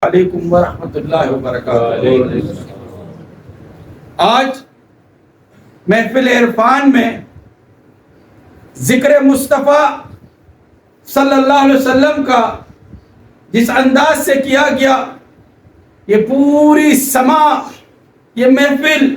علیکم ورحمۃ اللہ وبرکاتہ۔ آج محفل عرفان میں ذکر مصطفیٰ صلی اللہ علیہ وسلم کا جس انداز سے کیا گیا، یہ پوری سما، یہ محفل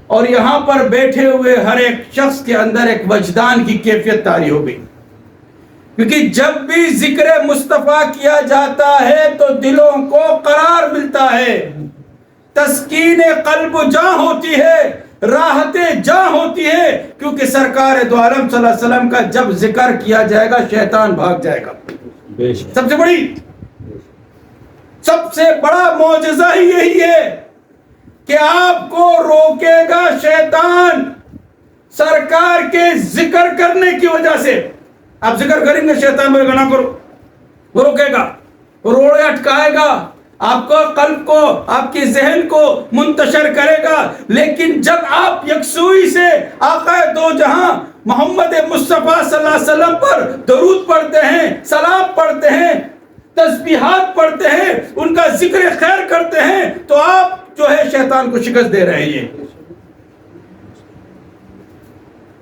اور یہاں پر بیٹھے ہوئے ہر ایک شخص کے اندر ایک وجدان کی کیفیت طاری ہو گئی، کیونکہ جب بھی ذکر مصطفیٰ کیا جاتا ہے تو دلوں کو قرار ملتا ہے، تسکین قلب جاں ہوتی ہے، راحت جاں ہوتی ہے، کیونکہ سرکار دو عالم صلی اللہ علیہ وسلم کا جب ذکر کیا جائے گا شیطان بھاگ جائے گا۔ سب سے بڑا معجزہ ہی یہی ہے کہ آپ کو روکے گا شیطان سرکار کے ذکر کرنے کی وجہ سے۔ آپ ذکر کریں گے، شیطان بولے گا نہ کرو، وہ روکے گا، روڑے اٹکائے گا، آپ کو قلب کو، آپ کی ذہن کو منتشر کرے گا۔ لیکن جب آپ یکسوئی سے آقا دو جہاں محمد مصطفیٰ صلی اللہ علیہ وسلم پر درود پڑھتے ہیں، سلام پڑھتے ہیں، تسبیحات پڑھتے ہیں، ان کا ذکر خیر کرتے ہیں، تو آپ جو ہے شیطان کو شکست دے رہے ہیں۔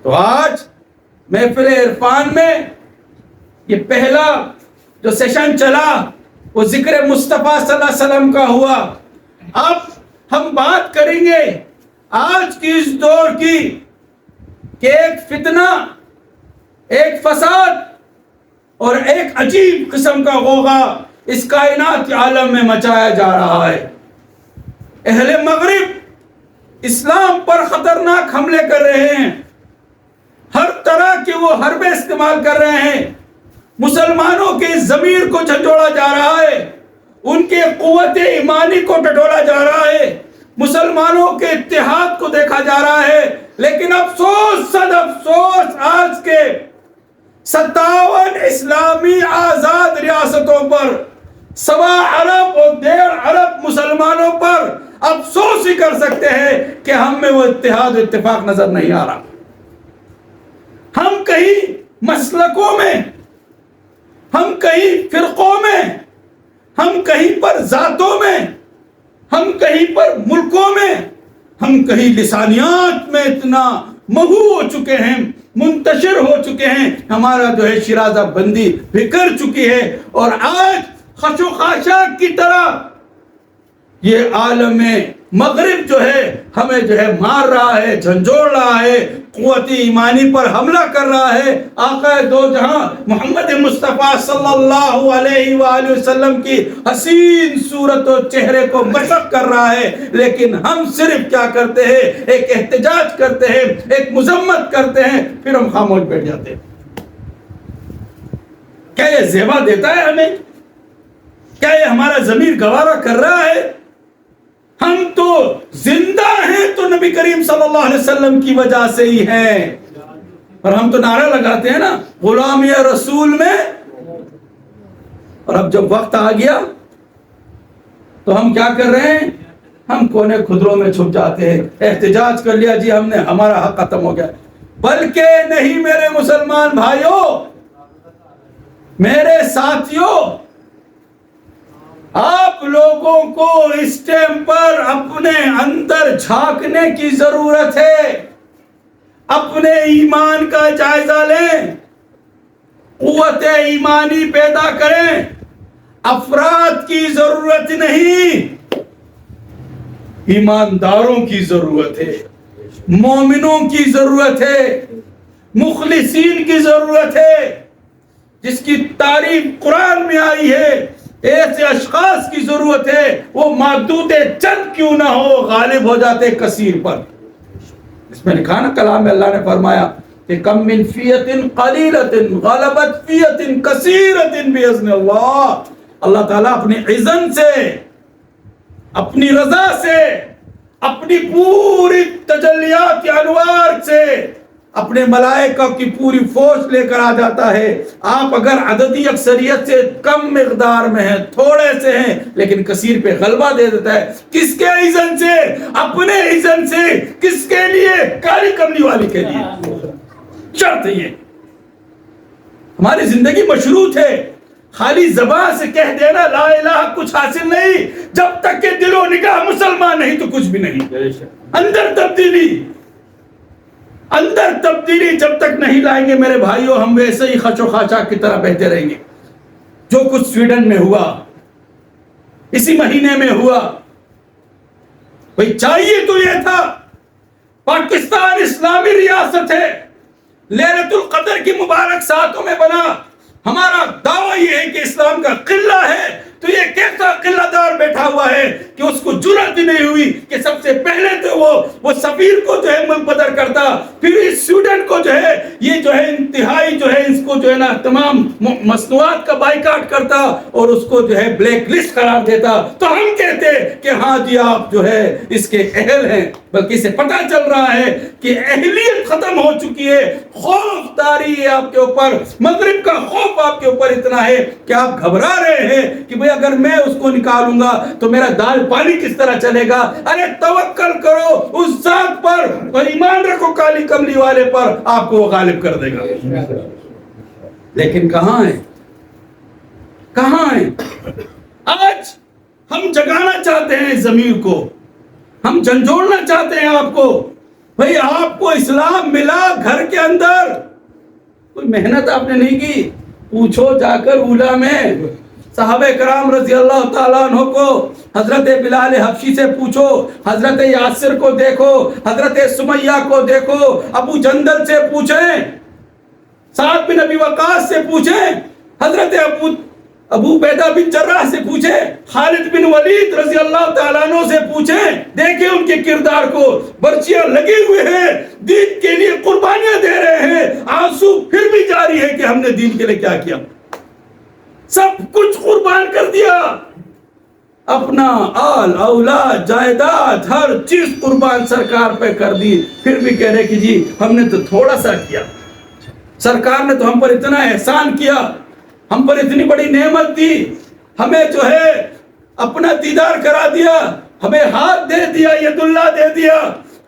تو آج محفل عرفان میں یہ پہلا جو سیشن چلا وہ ذکر مصطفیٰ صلی اللہ علیہ وسلم کا ہوا۔ اب ہم بات کریں گے آج کی اس دور کی کہ ایک فتنہ، ایک فساد اور ایک عجیب قسم کا غوغا اس کائنات کے عالم میں مچایا جا رہا ہے۔ اہل مغرب اسلام پر خطرناک حملے کر رہے ہیں، ہر طرح کے وہ حربے استعمال کر رہے ہیں، مسلمانوں کے ضمیر کو جھنجھوڑا جا رہا ہے، ان کے قوت ایمانی کو ٹٹولا جا رہا ہے، مسلمانوں کے اتحاد کو دیکھا جا رہا ہے۔ لیکن افسوس، صد افسوس، آج کے 57 اسلامی آزاد ریاستوں پر، 1.25 ارب اور 1.5 ارب مسلمانوں پر افسوس ہی کر سکتے ہیں کہ ہم میں وہ اتحاد و اتفاق نظر نہیں آ رہا۔ ہم کہیں مسلکوں میں، ہم کہیں فرقوں میں، ہم کہیں پر ذاتوں میں، ہم کہیں پر ملکوں میں، ہم کہیں لسانیات میں اتنا مہو ہو چکے ہیں، منتشر ہو چکے ہیں، ہمارا جو ہے شرازہ بندی بکھر چکی ہے، اور آج خش و خاشاک کی طرح یہ عالم مغرب جو ہے ہمیں جو ہے مار رہا ہے، جھنجھوڑ رہا ہے، قوت ایمانی پر حملہ کر رہا ہے، آقا دو جہاں محمد مصطفیٰ صلی اللہ علیہ وآلہ وسلم کی حسین صورت و چہرے کو مشق کر رہا ہے۔ لیکن ہم صرف کیا کرتے ہیں؟ ایک احتجاج کرتے ہیں، ایک مذمت کرتے ہیں، پھر ہم خاموش بیٹھ جاتے ہیں۔ کیا یہ زیبا دیتا ہے ہمیں؟ کیا یہ ہمارا ضمیر گوارا کر رہا ہے؟ ہم تو زندہ ہیں تو نبی کریم صلی اللہ علیہ وسلم کی وجہ سے ہی ہیں، اور ہم تو نعرہ لگاتے ہیں نا غلامی رسول میں، اور اب جب وقت آ گیا تو ہم کیا کر رہے ہیں؟ ہم کونے خدروں میں چھپ جاتے ہیں، احتجاج کر لیا جی ہم نے، ہمارا حق ختم ہو گیا۔ بلکہ نہیں میرے مسلمان بھائیوں، میرے ساتھیوں، آپ لوگوں کو اس ٹائم پر اپنے اندر جھانکنے کی ضرورت ہے، اپنے ایمان کا جائزہ لیں، قوت ایمانی پیدا کریں۔ افراد کی ضرورت نہیں، ایمانداروں کی ضرورت ہے، مومنوں کی ضرورت ہے، مخلصین کی ضرورت ہے، جس کی تعریف قرآن میں آئی ہے۔ ایسے اشخاص کی ضرورت ہے، وہ محدود چند کیوں نہ ہو، غالب ہو جاتے کثیر پر۔ اس میں لکھا نا کلام میں اللہ نے فرمایا کہ کم من فیۃ قلیلۃ غلبت فیۃ کثیرۃ باذن اللہ۔ اللہ تعالیٰ اپنی اذن سے، اپنی رضا سے، اپنی پوری تجلیات انوار سے اپنے ملائکہ کی پوری فوج لے کر آ جاتا ہے۔ آپ اگر عددی اکثریت سے کم مقدار میں ہیں، تھوڑے سے ہیں، لیکن کثیر پہ غلبہ دے دیتا ہے۔ کس کے اذن سے؟ اپنے اذن سے۔ کس کے لیے؟ کالی کملی والی کے لیے۔ شرط یہ ہماری زندگی مشروط ہے، خالی زبان سے کہہ دینا لا الہ کچھ حاصل نہیں، جب تک کہ دل و نگاہ مسلمان نہیں تو کچھ بھی نہیں۔ اندر تبدیلی جب تک نہیں لائیں گے میرے بھائیوں، ہم ویسے ہی خچ و خاچا کی طرح بہتے رہیں گے۔ جو کچھ سویڈن میں ہوا، اسی مہینے میں ہوا، بھئی چاہیے تو یہ تھا، پاکستان اسلامی ریاست ہے، لیلۃ القدر کی مبارک ساعتوں میں بنا، ہمارا دعویٰ یہ ہے کہ اسلام کا قلعہ ہے، تو یہ کیسا قلعہ دار بیٹھا ہوا ہے کہ اس کو جرأت ہی نہیں ہوئی کہ سب سے پہلے تو وہ سفیر کو جو ہے ملک بدر کرتا، پھر اس سویڈن کو جو ہے یہ جو ہے انتہائی جو ہے اس کو جو ہے نا تمام مصنوعات کا بائیکاٹ کرتا اور اس کو جو ہے بلیک لسٹ قرار دیتا۔ تو ہم کہتے کہ ہاں جی آپ جو ہے اس کے اہل ہیں، بلکہ اسے پتہ چل رہا ہے کہ اہلیت ختم ہو چکی ہے، خوف طاری ہے آپ کے اوپر، مغرب کا خوف آپ کے اوپر اتنا ہے کہ آپ گھبرا رہے ہیں کہ بھئی اگر میں اس کو نکالوں گا تو میرا دال پانی کس طرح چلے گا۔ ارے توکل کرو اس ذات پر اور ایمان رکھو کالی کملی والے پر، آپ کو وہ غالب کر دے گا۔ لیکن کہاں ہے، کہاں ہے؟ آج ہم جگانا چاہتے ہیں ضمیر کو، ہم جھنجھوڑنا چاہتے ہیں آپ کو، بھئی آپ کو اسلام ملا گھر کے اندر، کوئی محنت آپ نے نہیں کی، پوچھو جا کر اولا میں صحابہ کرام رضی اللہ تعالیٰ عنہ کو، حضرت بلال حبشی سے پوچھو، حضرت یاسر کو دیکھو، حضرت سمیہ کو دیکھو، ابو جندل سے پوچھیں، سعد بن ابی وقاص سے پوچھیں، حضرت ابو عبیدہ بن جراح سے پوچھیں، خالد بن ولید رضی اللہ تعالیٰ عنہ سے پوچھیں، دیکھیں ان کے کردار کو، برچیاں لگے ہوئے ہیں، دین کے لیے قربانیاں دے رہے ہیں، آنسو پھر بھی جاری ہے کہ ہم نے دین کے لیے کیا کیا، سب کچھ قربان کر دیا، اپنا آل اولاد جائیداد ہر چیز قربان سرکار پہ کر دی، پھر بھی کہہ رہے کہ جی ہم نے تو تھوڑا سا کیا، سرکار نے تو ہم پر اتنا احسان کیا، ہم پر اتنی بڑی نعمت دی، ہمیں جو ہے اپنا دیدار کرا دیا، ہمیں ہاتھ دے دیا، ید اللہ دے دیا،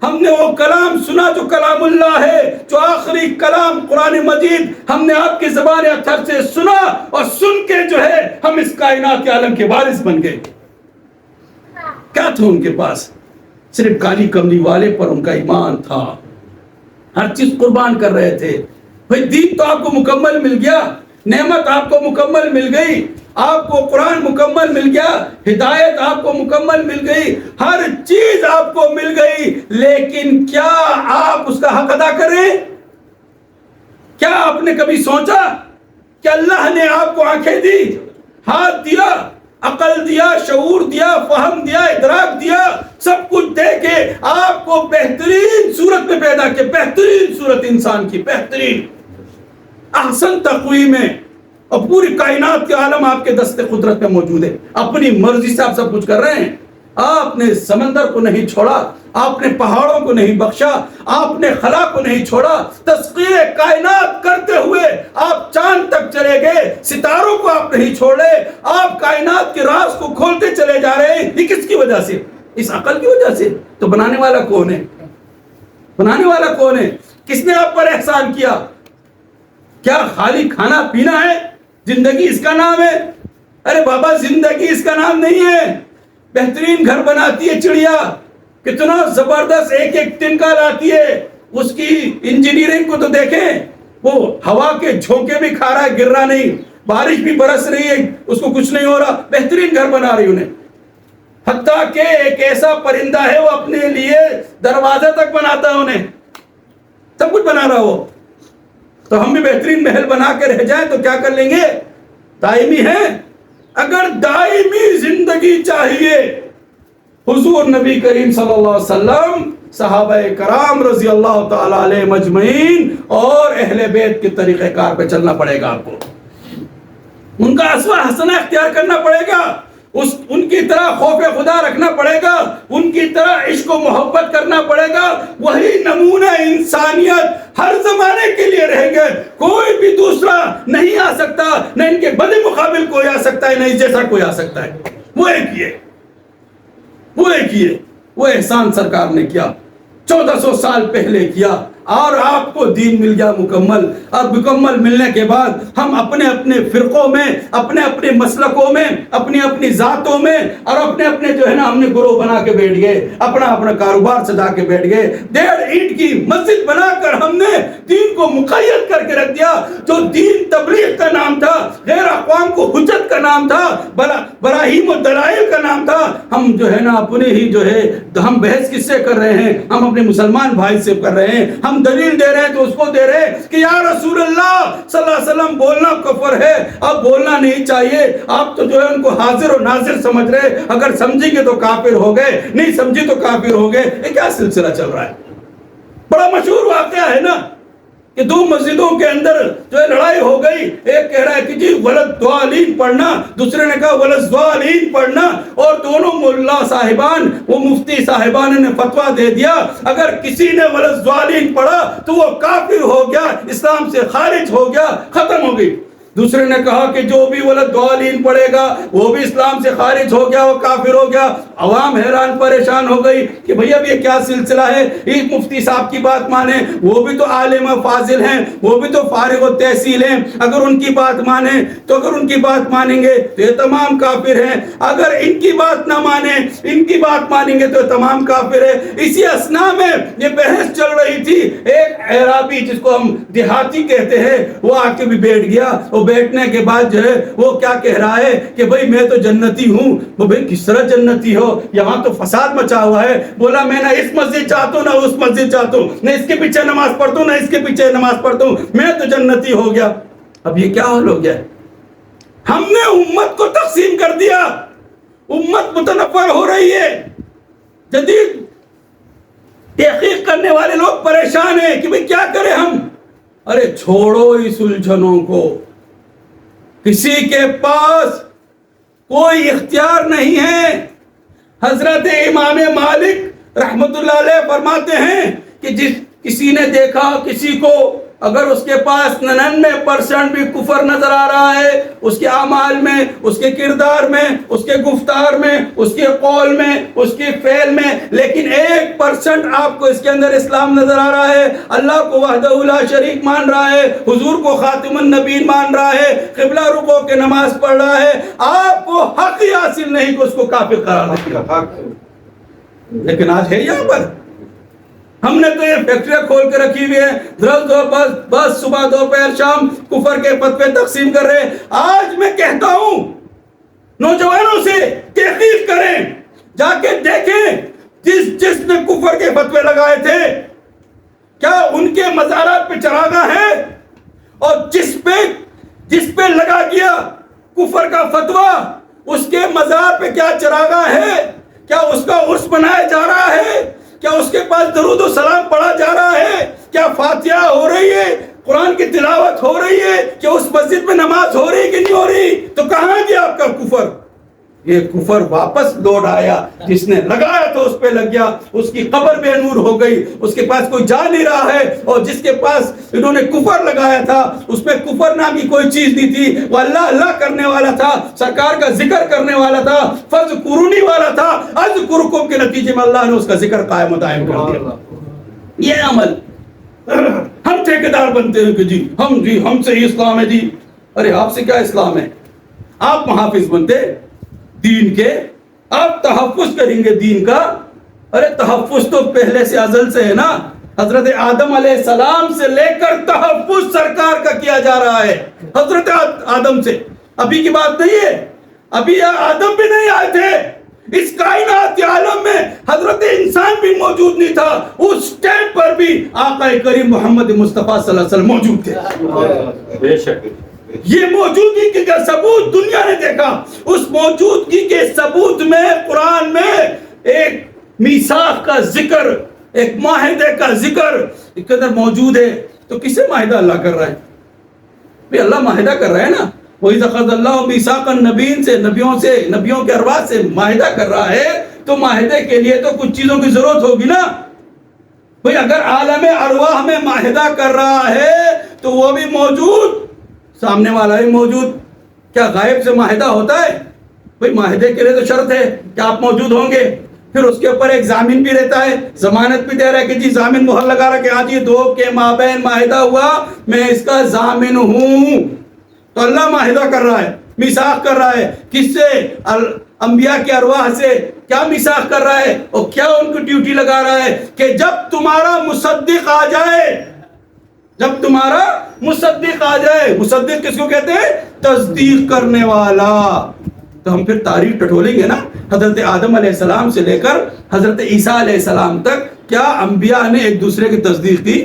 ہم نے وہ کلام سنا جو کلام اللہ ہے، جو آخری کلام قرآن مجید ہم نے آپ کی زبان اطہر سے سنا، اور سن کے جو ہے ہم اس کائنات کے عالم کے وارث بن گئے۔ کیا تھا ان کے پاس؟ صرف کالی کملی والے پر ان کا ایمان تھا، ہر چیز قربان کر رہے تھے۔ بھئی دین تو آپ کو مکمل مل گیا، نعمت آپ کو مکمل مل گئی، آپ کو قرآن مکمل مل گیا، ہدایت آپ کو مکمل مل گئی، ہر چیز آپ کو مل گئی، لیکن کیا آپ اس کا حق ادا کریں؟ کیا آپ نے کبھی سوچا کہ اللہ نے آپ کو آنکھیں دی، ہاتھ دیا، عقل دیا، شعور دیا، فہم دیا، ادراک دیا، سب کچھ دے کے آپ کو بہترین صورت میں پیدا کیا، بہترین صورت انسان کی، بہترین احسن تقویم میں، اور پوری کائنات کے عالم آپ کے دست قدرت میں موجود ہے، اپنی مرضی سے آپ سب کچھ کر رہے ہیں۔ آپ نے سمندر کو نہیں چھوڑا، آپ نے پہاڑوں کو نہیں بخشا، آپ نے خلا کو نہیں چھوڑا، تسخیر کائنات کرتے ہوئے آپ چاند تک چلے گئے، ستاروں کو آپ نہیں چھوڑے، آپ کائنات کے راز کو کھولتے چلے جا رہے ہیں۔ یہ کس کی وجہ سے؟ اس عقل کی وجہ سے۔ تو بنانے والا کون ہے؟ بنانے والا کون ہے؟ کس نے آپ پر احسان کیا؟ کیا خالی کھانا پینا ہے زندگی اس کا نام ہے؟ ارے بابا زندگی اس کا نام نہیں ہے۔ بہترین گھر بناتی ہے چڑیا، کتنا زبردست ایک ایک تنکا لاتی ہے، اس کی انجینئرنگ کو تو دیکھیں، وہ ہوا کے جھونکے بھی کھا رہا ہے، گر رہا نہیں، بارش بھی برس رہی ہے، اس کو کچھ نہیں ہو رہا، بہترین گھر بنا رہی انہیں۔ حتیٰ کہ ایک ایسا پرندہ ہے وہ اپنے لیے دروازہ تک بناتا ہے، انہیں سب کچھ بنا رہا ہو۔ تو ہم بھی بہترین محل بنا کے رہ جائیں تو کیا کر لیں گے؟ دائمی ہے۔ اگر دائمی زندگی چاہیے، حضور نبی کریم صلی اللہ علیہ وسلم، صحابہ کرام رضی اللہ تعالی علیہ مجمعین اور اہل بیت کے طریقہ کار پہ چلنا پڑے گا، آپ کو ان کا اسوہ حسنہ اختیار کرنا پڑے گا، ان کی طرح خوف خدا رکھنا پڑے گا، ان کی طرح عشق و محبت کرنا پڑے گا۔ وہی نمونہ انسانیت ہر زمانے کے لیے رہیں گے، کوئی بھی دوسرا نہیں آ سکتا، نہ ان کے بدِ مقابل کوئی آ سکتا ہے، نہ اس جیسا کوئی آ سکتا ہے۔ وہ ایک ہی ہے، وہ احسان سرکار نے کیا، 1400 سال پہلے کیا، اور آپ کو دین مل گیا مکمل. اور مکمل ملنے کے بعد ہم اپنے اپنے فرقوں میں، اپنے اپنے مسلکوں میں، اپنی اپنی ذاتوں میں اور اپنے اپنے جو ہے نا ہم نے گروہ بنا کے بیٹھ گئے، اپنا اپنا کاروبار سجا کے بیٹھ گئے. 1.5 اینٹ کی مسجد بنا کر ہم نے دین کو مقید کر کے رکھ دیا. جو دین تبلیغ کا نام تھا، غیر اقوام کو حجت کا نام تھا، براہیم و دلائل کا نام تھا، ہم جو ہے نا اپنے ہی جو ہے ہم بحث کس سے کر رہے ہیں؟ ہم اپنے مسلمان بھائی سے کر رہے ہیں. ہم دلیل دے رہے ہیں تو اس کو دے رہے ہیں کہ یا رسول اللہ صلی اللہ علیہ وسلم بولنا کفر ہے، اب بولنا نہیں چاہیے. آپ تو جو ہے ان کو حاضر و ناظر سمجھ رہے، اگر سمجھیں گے تو کافر ہو گئے، نہیں سمجھی تو کافر ہو گئے. یہ کیا سلسلہ چل رہا ہے؟ بڑا مشہور واقعہ ہے نا کہ 2 مسجدوں کے اندر جو ہے لڑائی ہو گئی. ایک کہہ رہا ہے کہ جی ولدالدین پڑھنا، دوسرے نے کہا ولدالدین پڑھنا، اور دونوں ملا صاحبان، وہ مفتی صاحبان نے فتویٰ دے دیا اگر کسی نے ولدالدین پڑھا تو وہ کافر ہو گیا، اسلام سے خارج ہو گیا، ختم ہو گئی. دوسرے نے کہا کہ جو بھی ولدالدین پڑھے گا وہ بھی اسلام سے خارج ہو گیا، وہ کافر ہو گیا. عوام حیران پریشان ہو گئی کہ بھئی اب یہ کیا سلسلہ ہے؟ ایک مفتی صاحب کی بات مانیں، وہ بھی تو عالم فاضل ہیں، وہ بھی تو فارغ التحصیل ہیں، اگر ان کی بات مانیں تو اگر ان کی بات مانیں گے تو یہ تمام کافر ہیں، اگر ان کی بات نہ مانیں، ان کی بات مانیں گے تو تمام کافر ہیں. اسی اثناء میں یہ بحث چل رہی تھی. ایک اعرابی جس کو ہم دیہاتی کہتے ہیں وہ آ کے بھی بیٹھ گیا. وہ بیٹھنے کے بعد جو ہے وہ کیا کہہ رہا ہے کہ بھئی میں تو جنتی ہوں. وہ بھئی کس طرح جنتی ہو؟ یہاں تو فساد مچا ہوا ہے. بولا میں نہ اس مسجد چاہتا ہوں نہ اس مسجد چاہتا ہوں، نہ اس کے پیچھے نماز پڑھتا ہوں نہ اس کے پیچھے نماز پڑھتا ہوں، میں تو جنتی ہو گیا. اب یہ کیا حال ہو گیا؟ ہم نے امت کو تقسیم کر دیا، امت متنفر ہو رہی ہے. جدید تحقیق کرنے والے لوگ پریشان ہیں کہ بھئی کیا کریں ہم. ارے چھوڑو اس الجھنوں کو، کسی کے پاس کوئی اختیار نہیں ہے. حضرت امام مالک رحمت اللہ علیہ فرماتے ہیں کہ جس کسی نے دیکھا کسی کو اگر اس کے پاس 99% بھی کفر نظر آ رہا ہے، اس کے اعمال میں، اس کے کردار میں، اس کے گفتار میں، اس کے قول میں، اس کے فعل میں، لیکن 1% آپ کو اس کے اندر اسلام نظر آ رہا ہے، اللہ کو وحدہ لا شریک مان رہا ہے، حضور کو خاتم النبیین مان رہا ہے، قبلہ رخ کے نماز پڑھ رہا ہے، آپ کو حق ہی حاصل نہیں کہ اس کو کافر قرار دیا. لیکن آج ہے یہاں پر ہم نے تو یہ فیکٹریاں کھول کے رکھی ہوئی ہیں، بس صبح دوپہر شام کفر کے فتوے تقسیم کر رہے ہیں. آج میں کہتا ہوں نوجوانوں سے تحقیق کریں، جا کے دیکھیں جس نے کفر کے فتوے لگائے تھے کیا ان کے مزارات پہ چراغاں ہیں، اور جس پہ لگا گیا کفر کا فتویٰ اس کے مزار پہ کیا چراغاں ہے؟ کیا اس کا عرس منایا جا رہا ہے؟ کیا اس کے پاس درود و سلام پڑھا جا رہا ہے؟ کیا فاتحہ ہو رہی ہے؟ قرآن کی تلاوت ہو رہی ہے؟ کیا اس مسجد میں نماز ہو رہی کہ نہیں ہو رہی؟ تو کہاں گیا آپ کا کفر؟ یہ کفر واپس لوٹ آیا. جس نے لگایا تو اس پہ لگ گیا، اس کی قبر بے نور ہو گئی، اس کے پاس کوئی جا نہیں رہا ہے. اور جس کے پاس انہوں نے کفر لگایا تھا اس میں کفر نام کی کوئی چیز نہیں تھی، وہ اللہ اللہ کرنے والا تھا، سرکار کا ذکر کرنے والا تھا، فذکرونی والا تھا، اذکرکم کے نتیجے میں اللہ نے اس کا ذکر قائم و دائم کر دیا. یہ عمل ہم ٹھیکیدار بنتے ہیں کہ جی ہم سے ہی اسلام ہے. جی ارے آپ سے کیا اسلام ہے؟ آپ محافظ بنتے دین کے، آپ تحفظ کریں گے دین کا. ارے تحفظ تو پہلے سے ازل سے ہے نا، حضرت آدم علیہ السلام سے لے کر تحفظ سرکار کا کیا جا رہا ہے. حضرت آدم سے، ابھی کی بات نہیں ہے، ابھی آدم بھی نہیں آئے تھے. اس کائنات عالم میں حضرت انسان بھی موجود نہیں تھا، اس ٹائم پر بھی آقا کریم محمد مصطفیٰ صلی اللہ علیہ وسلم موجود تھے. بے شک یہ موجودگی کا ثبوت دنیا نے دیکھا. اس موجودگی کے ثبوت میں قرآن میں ایک میثاق کا ذکر، ایک معاہدے کا ذکر اس کے اندر موجود ہے. تو کسے معاہدہ اللہ کر رہا ہے؟ بھی اللہ معاہدہ کر رہا ہے نا. وَإِذْ أَخَذَ اللَّهُ مِيثَاقَ النَّبِيِّينَ سے نبیوں کے ارواح سے معاہدہ کر رہا ہے، تو معاہدے کے لیے تو کچھ چیزوں کی ضرورت ہوگی نا. بھئی اگر عالم ارواح میں معاہدہ کر رہا ہے تو وہ بھی موجود، سامنے والا بھی موجود. کیا غائب سے معاہدہ ہوتا ہے؟ بھئی معاہدے کے لیے تو شرط ہے کہ آپ موجود ہوں گے. پھر اس کے اوپر ایک ضامن بھی رہتا ہے, ضمانت بھی دے رہا ہے کہ جی ضامن مہر لگا رہا کہ ہاں جی 2 کے مابین معاہدہ ہوا, میں اس کا ضامن ہوں. تو اللہ معاہدہ کر رہا ہے, میثاق کر رہا ہے. کس سے؟ انبیاء کے ارواح سے. کیا میثاق کر رہا ہے اور کیا ان کو ڈیوٹی لگا رہا ہے کہ جب تمہارا مصدق آ جائے, جب تمہارا مصدق آ جائے. مصدق کس کو کہتے ہیں؟ تصدیق کرنے والا. تو ہم پھر تاریخ ٹٹولیں گے نا, حضرت آدم علیہ السلام سے لے کر حضرت عیسیٰ علیہ السلام تک کیا انبیاء نے ایک دوسرے کی تصدیق کی؟